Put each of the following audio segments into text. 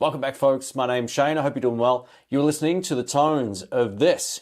Welcome back, folks. My name's Shane. I hope you're doing well. You're listening to the tones of this.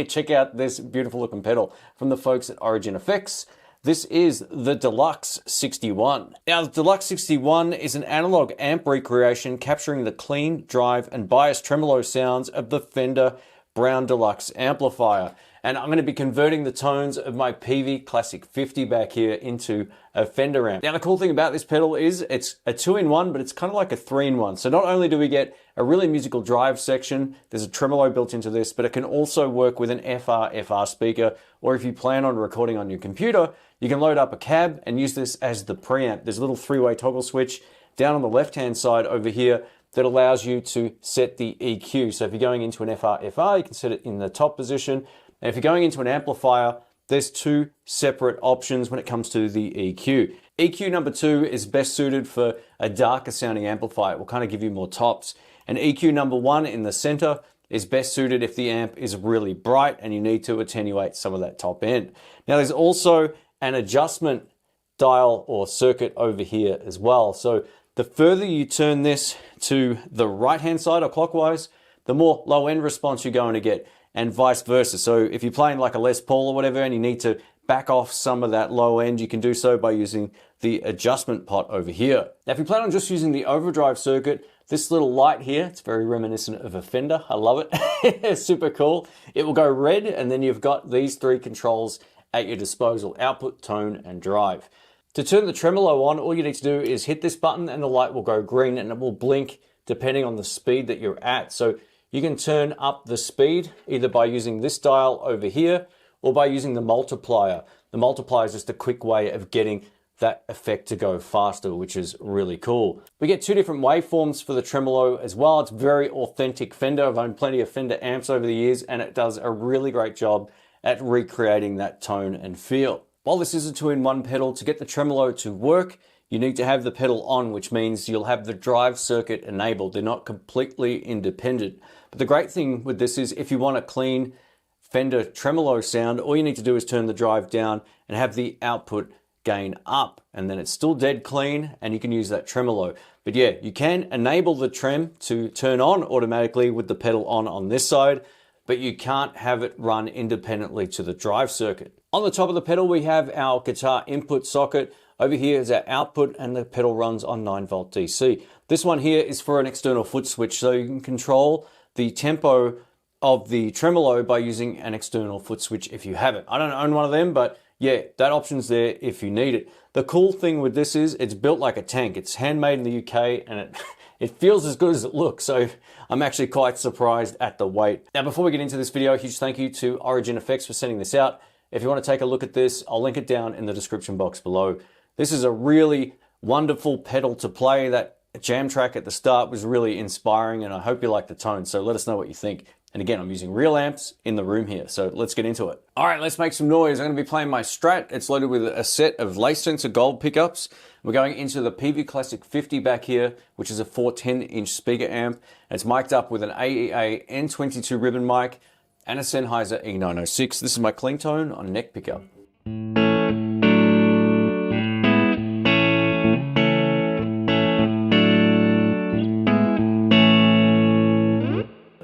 Check out this beautiful looking pedal from the folks at Origin Effects. This is the Deluxe61. Now, the Deluxe61 is an analog amp recreation capturing the clean, drive, and bias tremolo sounds of the Fender Brown Deluxe amplifier. And I'm going to be converting the tones of my PV Classic 50 back here into a Fender amp. Now, the cool thing about this pedal is it's a 2-in-1, but it's kind of like a 3-in-1. So not only do we get a really musical drive section, there's a tremolo built into this, but it can also work with an FR speaker, or if you plan on recording on your computer, you can load up a cab and use this as the preamp. There's a little 3-way toggle switch down on the left-hand side over here that allows you to set the EQ. So if you're going into an FR, you can set it in the top position. And if you're going into an amplifier, there's two separate options when it comes to the EQ. EQ number 2 is best suited for a darker sounding amplifier. It will kind of give you more tops. And EQ number 1 in the center is best suited if the amp is really bright and you need to attenuate some of that top end. Now, there's also an adjustment dial or circuit over here as well. So the further you turn this to the right-hand side or clockwise, the more low end response you're going to get, and vice versa. So if you're playing like a Les Paul or whatever and you need to back off some of that low end, you can do so by using the adjustment pot over here. Now, if you plan on just using the overdrive circuit, this little light here, it's very reminiscent of a Fender. I love it. It's super cool. It will go red, and then you've got these 3 controls at your disposal: output, tone, and drive. To turn the tremolo on, all you need to do is hit this button and the light will go green, and it will blink depending on the speed that you're at. So you can turn up the speed either by using this dial over here or by using the multiplier. The multiplier is just a quick way of getting that effect to go faster, which is really cool. We get 2 different waveforms for the tremolo as well. It's very authentic Fender. I've owned plenty of Fender amps over the years, and it does a really great job at recreating that tone and feel. While this is a 2-in-1 pedal, to get the tremolo to work, you need to have the pedal on, which means you'll have the drive circuit enabled. They're not completely independent. But the great thing with this is if you want a clean Fender tremolo sound, all you need to do is turn the drive down and have the output gain up, and then it's still dead clean and you can use that tremolo. But yeah, you can enable the trem to turn on automatically with the pedal on this side, but you can't have it run independently to the drive circuit. On the top of the pedal, we have our guitar input socket. Over here is our output, and the pedal runs on 9-volt DC. This one here is for an external foot switch, so you can control the tempo of the tremolo by using an external foot switch if you have it. I don't own one of them, but yeah, that option's there if you need it. The cool thing with this is it's built like a tank. It's handmade in the UK and it feels as good as it looks. So I'm actually quite surprised at the weight. Now, before we get into this video, a huge thank you to Origin Effects for sending this out. If you want to take a look at this, I'll link it down in the description box below. This is a really wonderful pedal to play. That jam track at the start was really inspiring, and I hope you like the tone. So let us know what you think. And again, I'm using real amps in the room here, so let's get into it. All right, let's make some noise. I'm going to be playing my Strat. It's loaded with a set of lace sensor gold pickups. We're going into the PV Classic 50 back here, which is a 410-inch speaker amp. And it's mic'd up with an AEA N22 ribbon mic and a Sennheiser E906. This is my clean tone on neck pickup.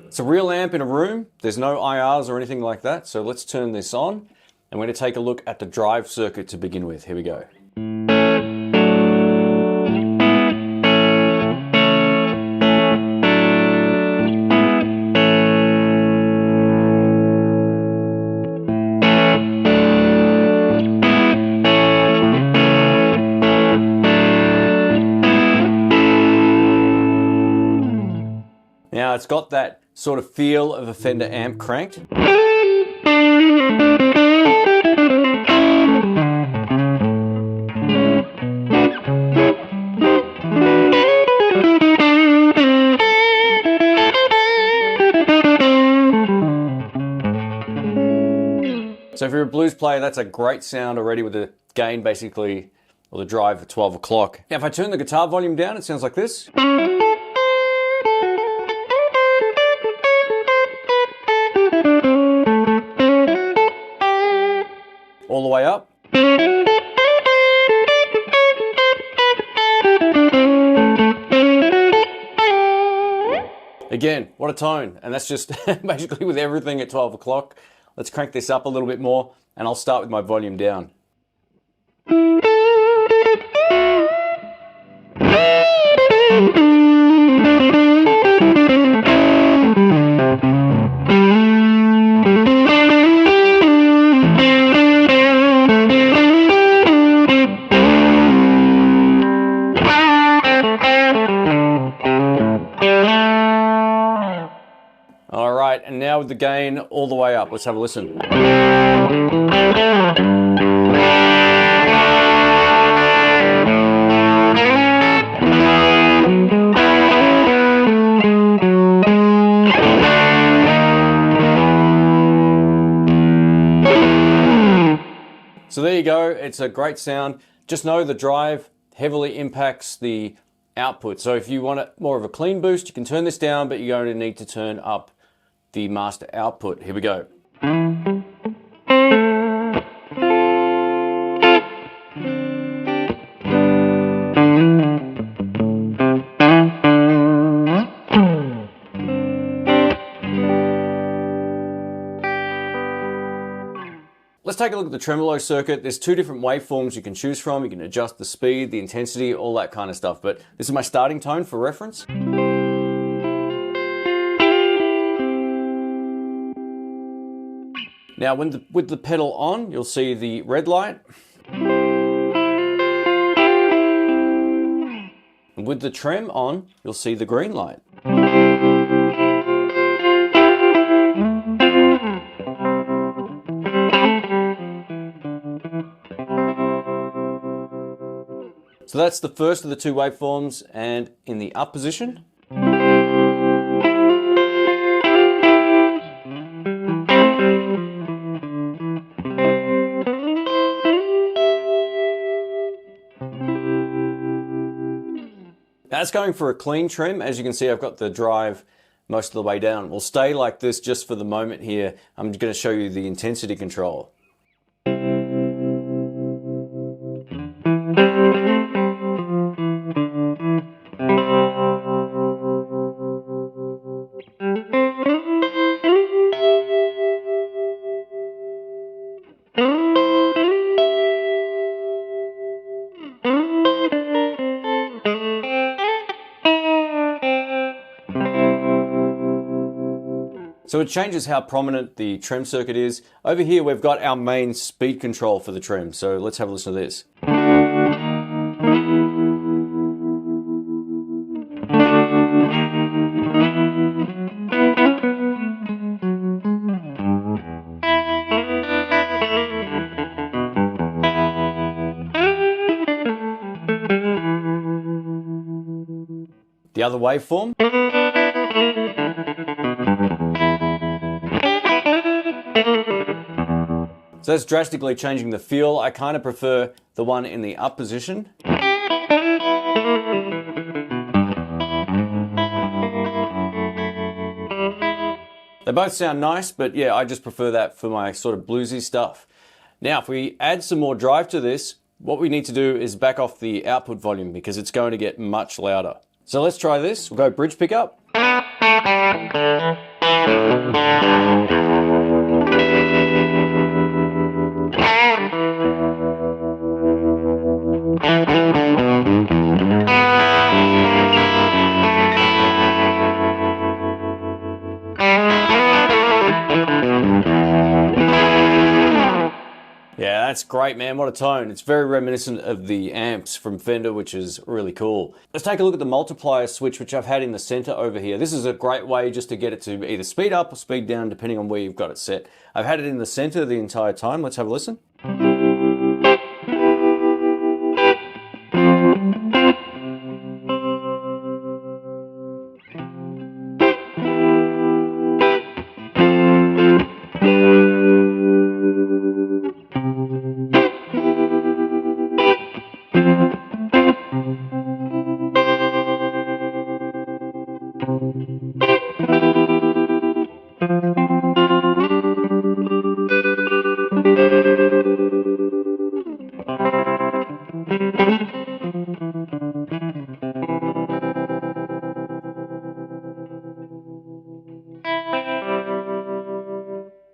It's a real amp in a room. There's no IRs or anything like that. So let's turn this on. And we're going to take a look at the drive circuit to begin with. Here we go. Now it's got that sort of feel of a Fender amp cranked. So if you're a blues player, that's a great sound already with the gain basically, or the drive at 12 o'clock. Now if I turn the guitar volume down, it sounds like this. All the way up. Again, what a tone. And that's just basically with everything at 12 o'clock. Let's crank this up a little bit more and I'll start with my volume down. All right, and now with the gain all the way up, let's have a listen. So there you go, it's a great sound. Just know the drive heavily impacts the output. So if you want more of a clean boost, you can turn this down, but you're going to need to turn up the master output. Here we go. Let's take a look at the tremolo circuit. There's two different waveforms you can choose from. You can adjust the speed, the intensity, all that kind of stuff. But this is my starting tone for reference. Now, with the pedal on, you'll see the red light. And with the trem on, you'll see the green light. So that's the first of the two waveforms, and in the up position. That's going for a clean trim. As you can see, I've got the drive most of the way down. We'll stay like this just for the moment here. I'm going to show you the intensity control. So it changes how prominent the trem circuit is. Over here we've got our main speed control for the trem. So let's have a listen to this. The other waveform. So that's drastically changing the feel. I kind of prefer the one in the up position. They both sound nice, but yeah, I just prefer that for my sort of bluesy stuff. Now, if we add some more drive to this, what we need to do is back off the output volume because it's going to get much louder. So let's try this. We'll go bridge pickup. Yeah, that's great, man. What a tone. It's very reminiscent of the amps from Fender, which is really cool. Let's take a look at the multiplier switch, which I've had in the center over here. This is a great way just to get it to either speed up or speed down, depending on where you've got it set. I've had it in the center the entire time. Let's have a listen.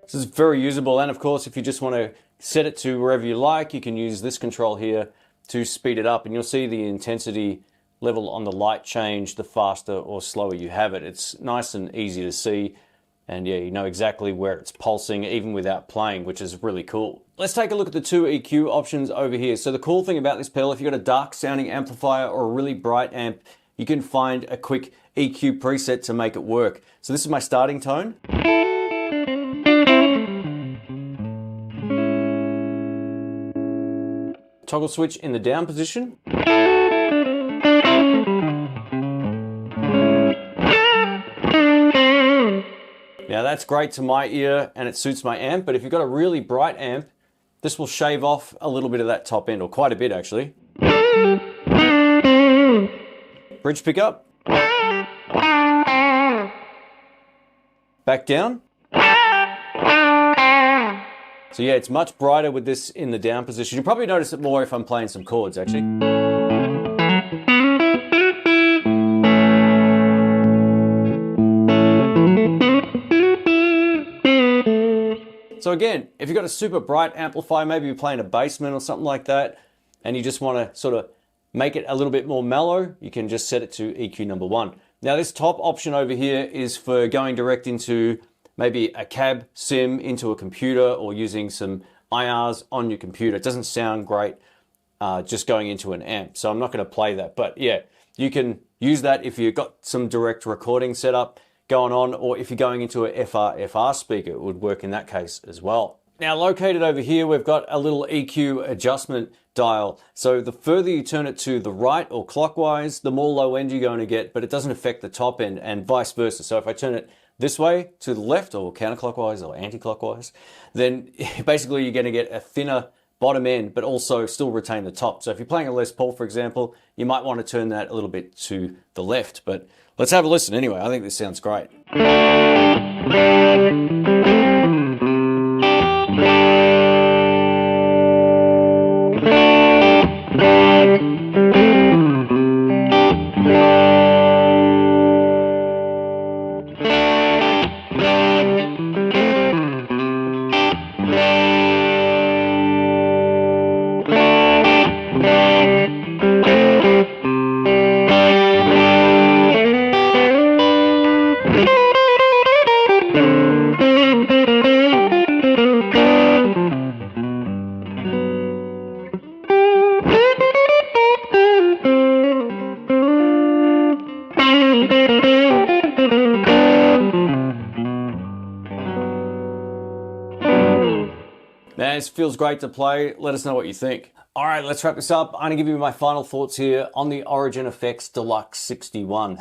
This is very usable, and of course if you just want to set it to wherever you like, you can use this control here to speed it up, and you'll see the intensity level on the light change the faster or slower you have it. It's nice and easy to see, and yeah, you know exactly where it's pulsing even without playing, which is really cool. Let's take a look at the two EQ options over here. So the cool thing about this pedal, if you've got a dark sounding amplifier or a really bright amp, you can find a quick EQ preset to make it work. So this is my starting tone. Toggle switch in the down position. Now that's great to my ear and it suits my amp, but if you've got a really bright amp, this will shave off a little bit of that top end, or quite a bit actually. Bridge pickup. Back down. So yeah, it's much brighter with this in the down position. You'll probably notice it more if I'm playing some chords actually. So again, if you've got a super bright amplifier, maybe you're playing a basement or something like that, and you just want to sort of make it a little bit more mellow, you can just set it to EQ number 1. Now this top option over here is for going direct into maybe a cab sim into a computer, or using some IRs on your computer. It doesn't sound great just going into an amp, so I'm not going to play that. But yeah, you can use that if you've got some direct recording setup going on, or if you're going into a FR speaker, it would work in that case as well. Now located over here, we've got a little EQ adjustment dial. So the further you turn it to the right or clockwise, the more low end you're going to get, but it doesn't affect the top end, and vice versa. So if I turn it this way to the left, or counterclockwise or anti-clockwise, then basically you're going to get a thinner bottom end, but also still retain the top. So if you're playing a Les Paul, for example, you might want to turn that a little bit to the left. But let's have a listen anyway. I think this sounds great. guys. Feels great to play. Let us know what you think. All right, let's wrap this up. I'm going to give you my final thoughts here on the Origin Effects Deluxe 61.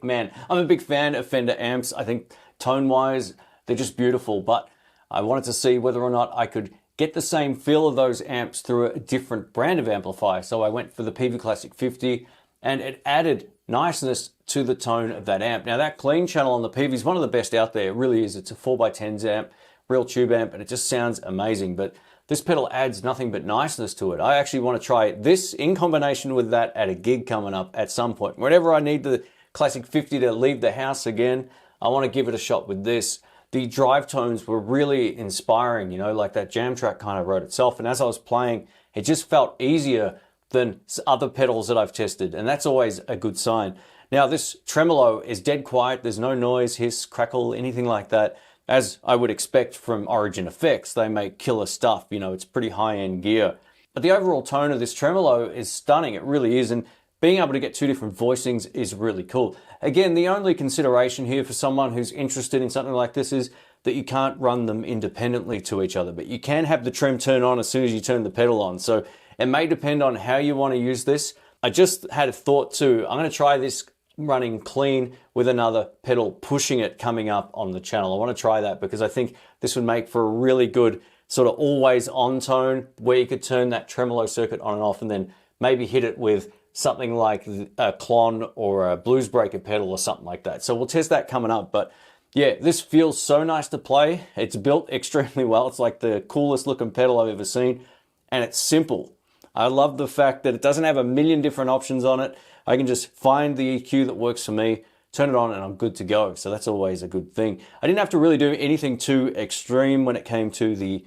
Man, I'm a big fan of Fender amps. I think tone-wise, they're just beautiful, but I wanted to see whether or not I could get the same feel of those amps through a different brand of amplifier. So I went for the PV Classic 50, and it added niceness to the tone of that amp. Now that clean channel on the PV is one of the best out there. It really is. It's a 4x10s amp, real tube amp, and it just sounds amazing. But this pedal adds nothing but niceness to it. I actually want to try this in combination with that at a gig coming up at some point. Whenever I need the Classic 50 to leave the house again, I want to give it a shot with this. The drive tones were really inspiring, you know, like that jam track kind of wrote itself. And as I was playing, it just felt easier than other pedals that I've tested. And that's always a good sign. Now this tremolo is dead quiet. There's no noise, hiss, crackle, anything like that. As I would expect from Origin Effects, they make killer stuff. You know, it's pretty high-end gear. But the overall tone of this tremolo is stunning. It really is. And being able to get two different voicings is really cool. Again, the only consideration here for someone who's interested in something like this is that you can't run them independently to each other, but you can have the trem turn on as soon as you turn the pedal on. So it may depend on how you want to use this. I just had a thought too. I'm going to try this running clean with another pedal pushing it coming up on the channel. I want to try that because I think this would make for a really good sort of always on tone where you could turn that tremolo circuit on and off and then maybe hit it with something like a clon or a blues breaker pedal or something like that. So we'll test that coming up. But yeah, this feels so nice to play. It's built extremely well. It's like the coolest looking pedal I've ever seen. And it's simple. I love the fact that it doesn't have a million different options on it. I can just find the EQ that works for me, turn it on, and I'm good to go. So that's always a good thing. I didn't have to really do anything too extreme when it came to the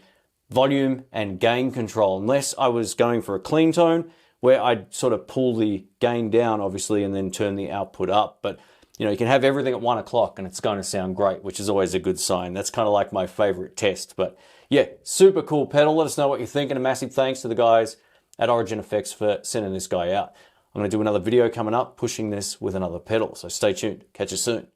volume and gain control, unless I was going for a clean tone where I'd sort of pull the gain down, obviously, and then turn the output up. But you know, you can have everything at 1 o'clock and it's going to sound great, which is always a good sign. That's kind of like my favorite test. But yeah, super cool pedal. Let us know what you think, and a massive thanks to the guys at Origin Effects for sending this guy out. I'm going to do another video coming up pushing this with another pedal, so stay tuned. Catch you soon.